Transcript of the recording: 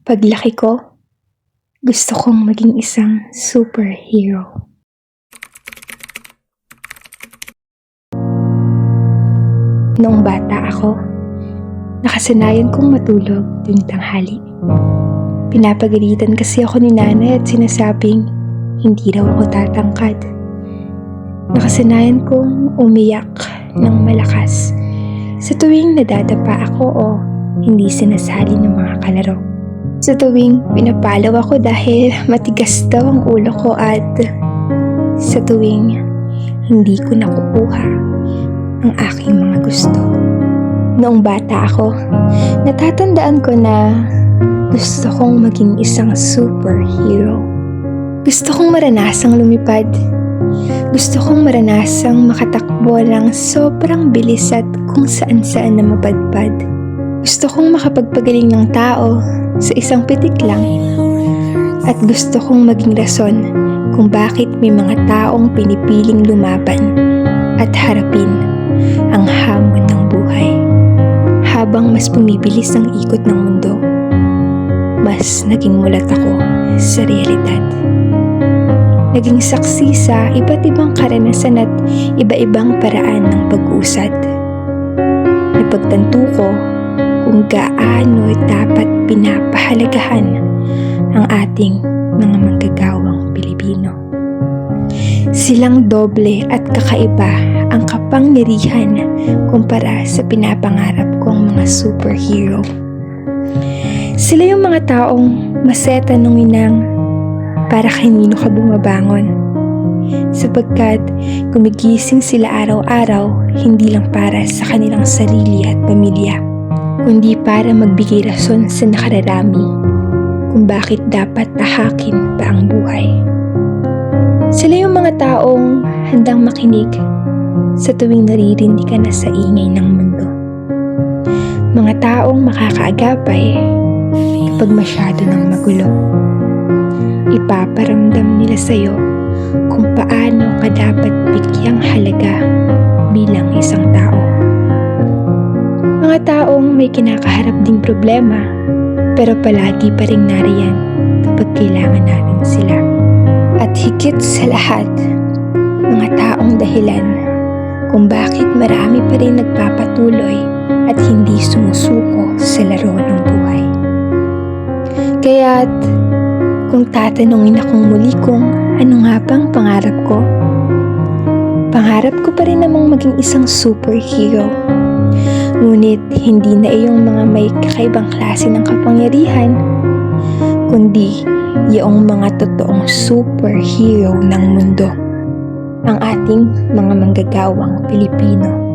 Paglaki ko, gusto kong maging isang superhero. Noong bata ako, nakasanayan kong matulog tuwing tanghali. Pinapagalitan kasi ako ni nanay at sinasabing hindi raw ako tatangkad. Nakasanayan kong umiyak ng malakas sa tuwing nadadapa ako o hindi sinasali ng mga kalaro. Sa tuwing pinapalaw ako dahil matigas daw ang ulo ko at sa tuwing hindi ko nakukuha ang aking mga gusto. Noong bata ako, natatandaan ko na gusto kong maging isang superhero. Gusto kong maranasang lumipad. Gusto kong maranasang makatakbo ng sobrang bilis at kung saan-saan na mapadpad. Gusto kong makapagpagaling ng tao sa isang pitik lang. At gusto kong maging rason kung bakit may mga taong pinipiling lumaban at harapin ang hamon ng buhay. Habang mas bumibilis ang ikot ng mundo, mas naging mulat ako sa realidad. Naging saksi sa iba't ibang karanasan at iba-ibang paraan ng pag-usad. Napagtanto ko kung gaano dapat pinapahalagahan ang ating mga manggagawang Pilipino. Silang doble at kakaiba ang kapangyarihan kumpara sa pinapangarap kong mga superhero. Sila yung mga taong masaya tanungin ng para kanino ka bumabangon. Sapagkat gumigising sila araw-araw hindi lang para sa kanilang sarili at pamilya, kundi para magbigay rason sa nakararami kung bakit dapat tahakin pa ang buhay. Sila yung mga taong handang makinig sa tuwing naririnig ka na sa ingay ng mundo. Mga taong makakaagapay kapag masyado ng magulo. Ipaparamdam nila sa'yo kung paano ka dapat bigyang halaga bilang isang tao. Mga taong may kinakaharap ding problema pero palagi pa rin nariyan kapag kailangan natin sila. At higit sa lahat, mga taong dahilan kung bakit marami pa rin nagpapatuloy at hindi sumusuko sa laro ng buhay. Kaya't kung tatanungin akong muli kung ano nga bang pangarap ko pa rin namang maging isang superhero. Ngunit hindi na iyong mga may kakaibang klase ng kapangyarihan, kundi iyong mga totoong superhero ng mundo, ang ating mga manggagawang Pilipino.